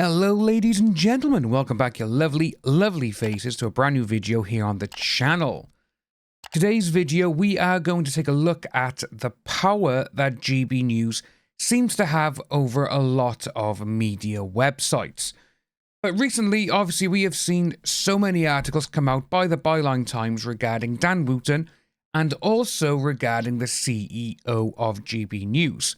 Hello ladies and gentlemen, welcome back your lovely faces to a brand new video here on the channel. Today's video we are going to take a look at the power that GB News seems to have over a lot of media websites. But recently, obviously, we have seen so many articles come out by the Byline Times regarding Dan Wootton and also regarding the CEO of GB News.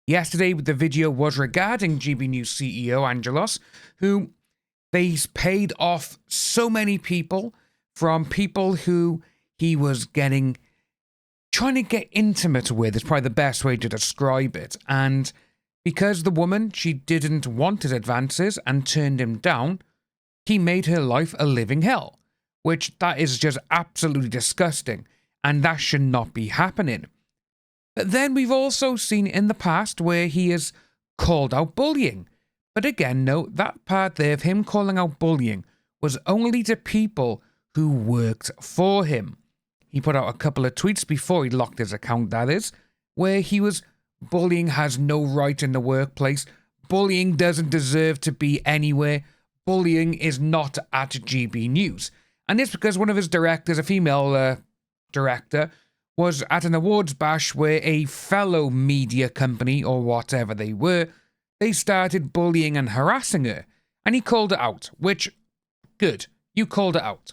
Yesterday, the video was regarding GB News CEO Angelus, who they paid off so many people from people who he was trying to get intimate with, is probably the best way to describe it. And because the woman, she didn't want his advances and turned him down, he made her life a living hell, which that is just absolutely disgusting, and that should not be happening. But then we've also seen in the past where he has called out bullying. But again, note that part there of him calling out bullying was only to people who worked for him. He put out a couple of tweets before he locked his account, that is, where he was, bullying has no right in the workplace. Bullying doesn't deserve to be anywhere. Bullying is not at GB News. And it's because one of his directors, a female director, was at an awards bash where a fellow media company, or whatever they were, they started bullying and harassing her. And he called it out, which, good, you called it out.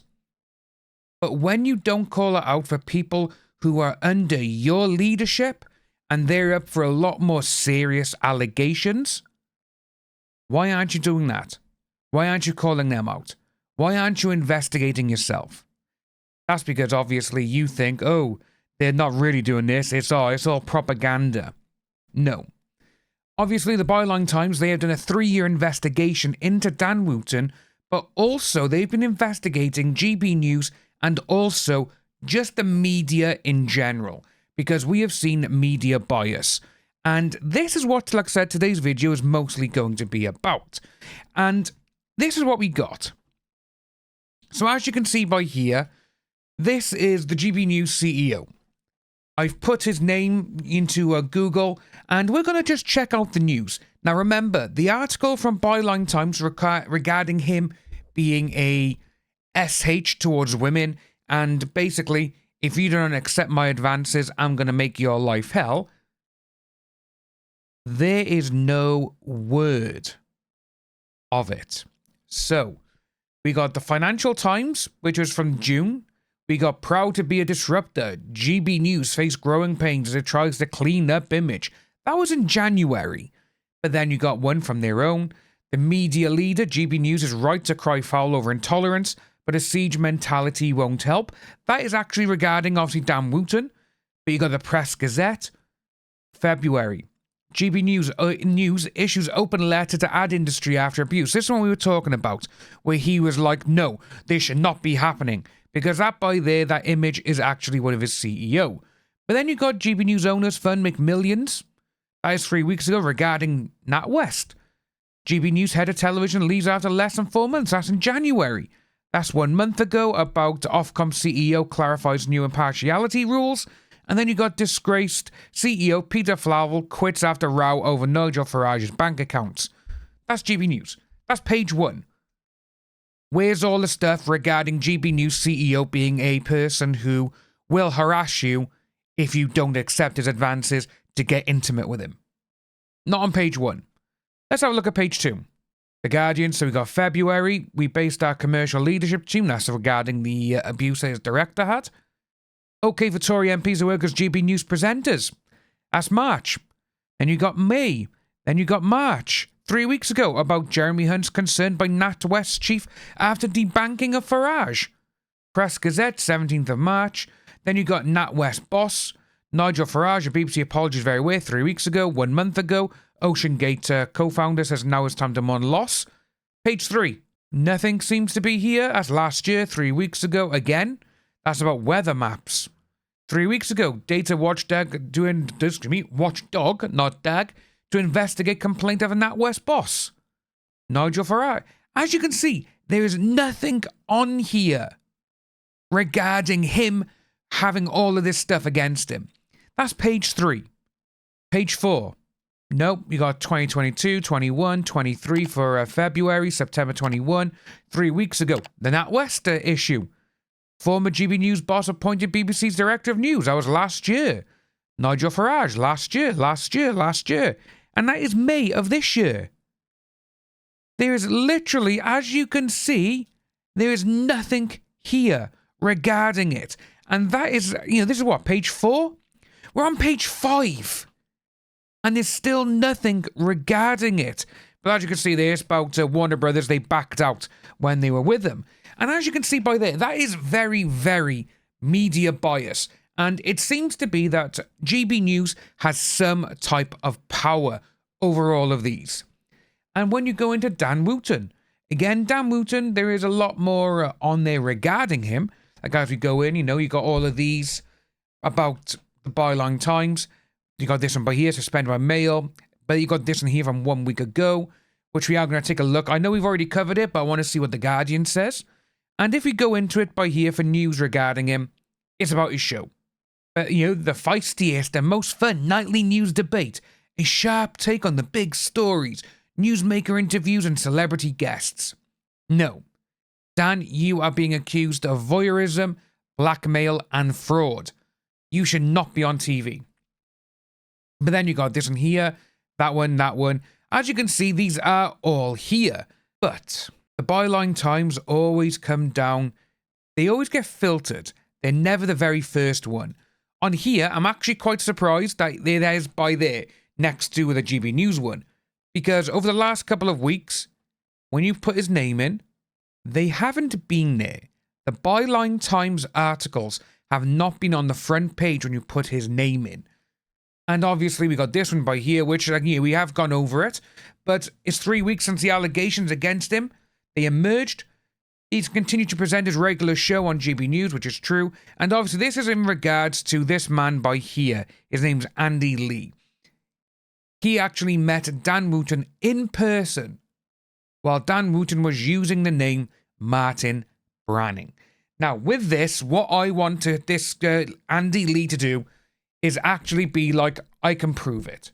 But when you don't call it out for people who are under your leadership, and they're up for a lot more serious allegations, why aren't you doing that? Why aren't you calling them out? Why aren't you investigating yourself? That's because obviously you think, oh, they're not really doing this, it's all propaganda. No. Obviously, the Byline Times, they have done a 3-year investigation into Dan Wootton, but also they've been investigating GB News and also just the media in general, because we have seen media bias. And this is what, like I said, today's video is mostly going to be about. And this is what we got. So as you can see by here, this is the GB News CEO. I've put his name into Google, and we're going to just check out the news. Now remember, the article from Byline Times regarding him being a SH towards women, and basically, if you don't accept my advances, I'm going to make your life hell. There is no word of it. So, we got the Financial Times, which was from June. We got proud to be a disruptor. GB News face growing pains as it tries to clean up image. That was in January. But then you got one from their own. The media leader, GB News, is right to cry foul over intolerance, but a siege mentality won't help. That is actually regarding, obviously, Dan Wootton. But you got the Press Gazette. February. GB News issues open letter to ad industry after abuse. This is what we were talking about, where he was like, no, this should not be happening. Because that by there, that image is actually one of his CEO. But then you got GB News owners fund McMillions. That is 3 weeks ago regarding NatWest. GB News head of television leaves after less than 4 months. That's in January. That's 1 month ago about Ofcom CEO clarifies new impartiality rules. And then you got disgraced CEO Peter Flavel quits after row over Nigel Farage's bank accounts. That's GB News. That's page 1. Where's all the stuff regarding GB News CEO being a person who will harass you if you don't accept his advances to get intimate with him? Not on page 1. Let's have a look at page 2. The Guardian, so we got February. We based our commercial leadership team. That's regarding the abuse his director had. OK for Tory MPs who work as GB News presenters. That's March. Then you got May. Then you got March. 3 weeks ago about Jeremy Hunt's concerned by NatWest chief after debanking of Farage. Press Gazette, 17th of March. Then you got NatWest boss. Nigel Farage, a BBC apologies very way 3 weeks ago. 1 month ago, OceanGate co-founder says now it's time to mourn loss. Page 3. Nothing seems to be here as last year, 3 weeks ago again. That's about weather maps. 3 weeks ago, data watchdog to investigate complaint of a NatWest boss. Nigel Farage. As you can see, there is nothing on here regarding him having all of this stuff against him. That's page 3. Page 4. Nope, you got 2022, 21, 23 for February, September 21, 3 weeks ago. The Nat West issue. Former GB News boss appointed BBC's Director of News. That was last year. Nigel Farage, last year. And that is May of this year. There is literally, as you can see, there is nothing here regarding it. And that is, this is what, page 4? We're on page 5. And there's still nothing regarding it. But as you can see, there's about Warner Brothers. They backed out when they were with them. And as you can see by there, that is very, very media bias. And it seems to be that GB News has some type of power over all of these. And when you go into Dan Wootton, again, Dan Wootton, there is a lot more on there regarding him. Like as we go in, you got all of these about the Byline Times. You got this one by here, suspended by mail. But you got this one here from 1 week ago, which we are going to take a look. I know we've already covered it, but I want to see what The Guardian says. And if we go into it by here for news regarding him, it's about his show. The feistiest and most fun nightly news debate. A sharp take on the big stories, newsmaker interviews and celebrity guests. No. Dan, you are being accused of voyeurism, blackmail and fraud. You should not be on TV. But then you got this one here, that one. As you can see, these are all here. But the Byline Times always come down. They always get filtered. They're never the very first one. On here, I'm actually quite surprised that there's by there, next to the GB News one. Because over the last couple of weeks, when you've put his name in, they haven't been there. The Byline Times articles have not been on the front page when you put his name in. And obviously we got this one by here, which we have gone over it. But it's 3 weeks since the allegations against him. They emerged. He's continued to present his regular show on GB News, which is true. And obviously this is in regards to this man by here. His name's Andy Lee. He actually met Dan Wootton in person while Dan Wootton was using the name Martin Branning. Now, with this, what I want this Andy Lee to do is actually be like, I can prove it.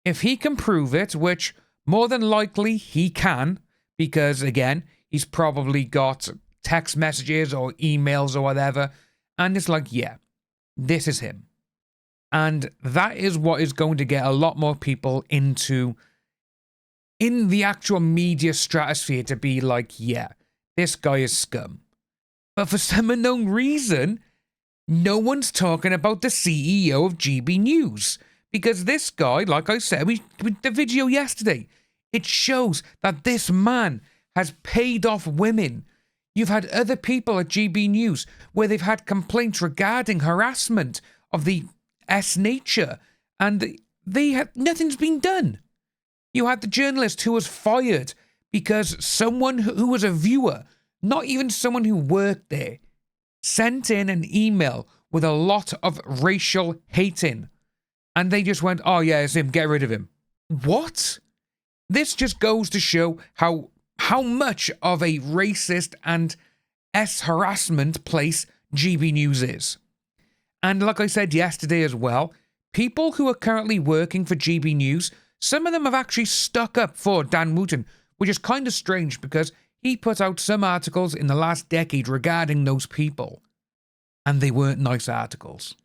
If he can prove it, which more than likely he can, because again, he's probably got text messages or emails or whatever, and it's like, yeah, this is him. And that is what is going to get a lot more people in the actual media stratosphere to be like, yeah, this guy is scum. But for some unknown reason, no one's talking about the CEO of GB News. Because this guy, like I said, with the video yesterday, it shows that this man has paid off women. You've had other people at GB News where they've had complaints regarding harassment of the S nature, and nothing's been done. You had the journalist who was fired because someone who was a viewer, not even someone who worked there, sent in an email with a lot of racial hate in. And they just went, oh yeah, it's him, get rid of him. What? This just goes to show how much of a racist and harassment place GB News is. And like I said yesterday as well, people who are currently working for GB News, some of them have actually stuck up for Dan Wootton, which is kind of strange because he put out some articles in the last decade regarding those people. And they weren't nice articles.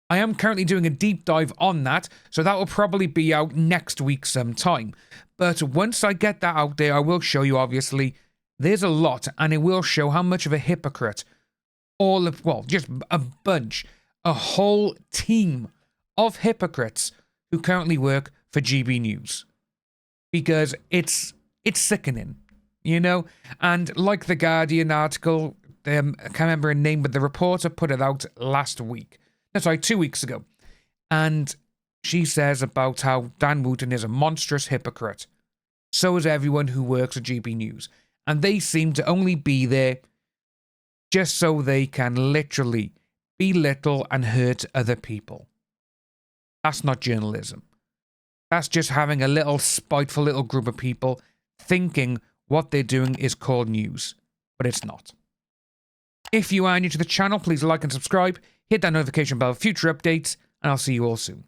I am currently doing a deep dive on that, so that will probably be out next week sometime. But once I get that out there, I will show you, obviously, there's a lot, and it will show how much of a hypocrite just a bunch, a whole team of hypocrites who currently work for GB News. Because it's sickening, And like the Guardian article, I can't remember her name, but the reporter put it out last week. That's right, 2 weeks ago. And she says about how Dan Wootton is a monstrous hypocrite. So is everyone who works at GB News. And they seem to only be there just so they can literally belittle and hurt other people. That's not journalism. That's just having a little spiteful little group of people thinking what they're doing is called news. But it's not. If you are new to the channel, please like and subscribe. Hit that notification bell for future updates, and I'll see you all soon.